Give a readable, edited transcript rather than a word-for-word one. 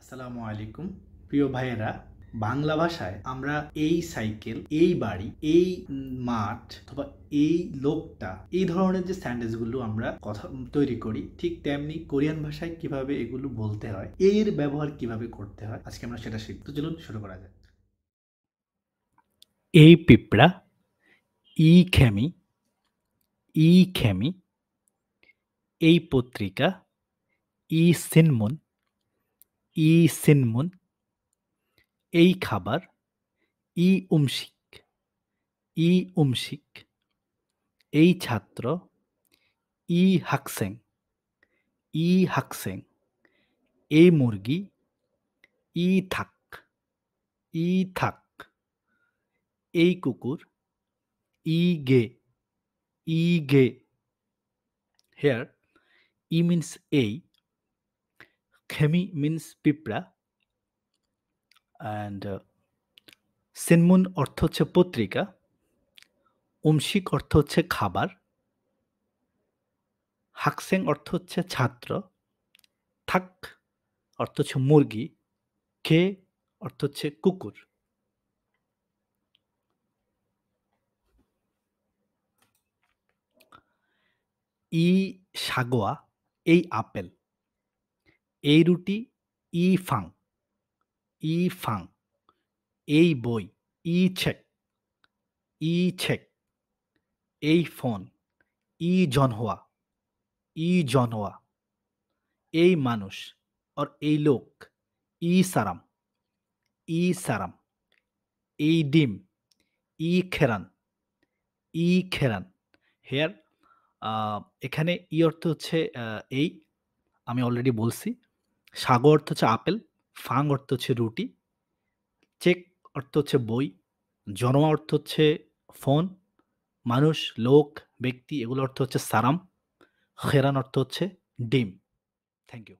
আসসালামু আলাইকুম প্রিয় ভাইয়েরা, বাংলা ভাষায় আমরা এই সাইকেল, এই বাড়ি, এই মাঠ অথবা এই লোকটা, এই ধরনের যে সেন্টেন্সগুলো আমরা কথা তৈরি করি, ঠিক তেমনি কোরিয়ান ভাষায় কিভাবে এগুলো বলতে হয়, এর ব্যবহার কিভাবে করতে হয়, আজকে আমরা সেটা শিখব। তো চলুন শুরু করা যাক। এই পিঁপড়া, ই খেমি, ই খেমি, এই পত্রিকা, ই সিনমুন, ই সিনমুন, এই খাবার, ই উমশিক, ই উমশিক, এই ছাত্র, ই হাকসেং, ই হাকসেং, এই মুরগি, ই থাক, ই থাক, এই কুকুর, ই গে, ই গে। Here, E means A, Khemi means পিঁপড়া, and সিনমুন অর্থ হচ্ছে পত্রিকা, উমশিক অর্থ হচ্ছে খাবার, হাকসেং অর্থ হচ্ছে ছাত্র, থাক অর্থ হচ্ছে মুরগি, খে অর্থ হচ্ছে কুকুর। ই সাগোয়া, এই আপেল, এই রুটি, ই ফাং, ই ফাং, এই বই, ই ছেক, ই ছেক, এই ফোন, ই জনহোয়া, ই জনহোয়া, এই মানুষ আর এই লোক, ই সারাম, ই সারাম, এই ডিম, ই খেরান, ই খেরান। হেয়ার এখানে ই অর্থ হচ্ছে এই, আমি অলরেডি বলছি। সাগো অর্থ হচ্ছে আপেল, ফাং অর্থ হচ্ছে রুটি, চেক অর্থ হচ্ছে বই, জনোয়া অর্থ হচ্ছে ফোন, মানুষ, লোক, ব্যক্তি, এগুলো অর্থ হচ্ছে সারাম, খেরান অর্থ হচ্ছে ডিম। Thank you.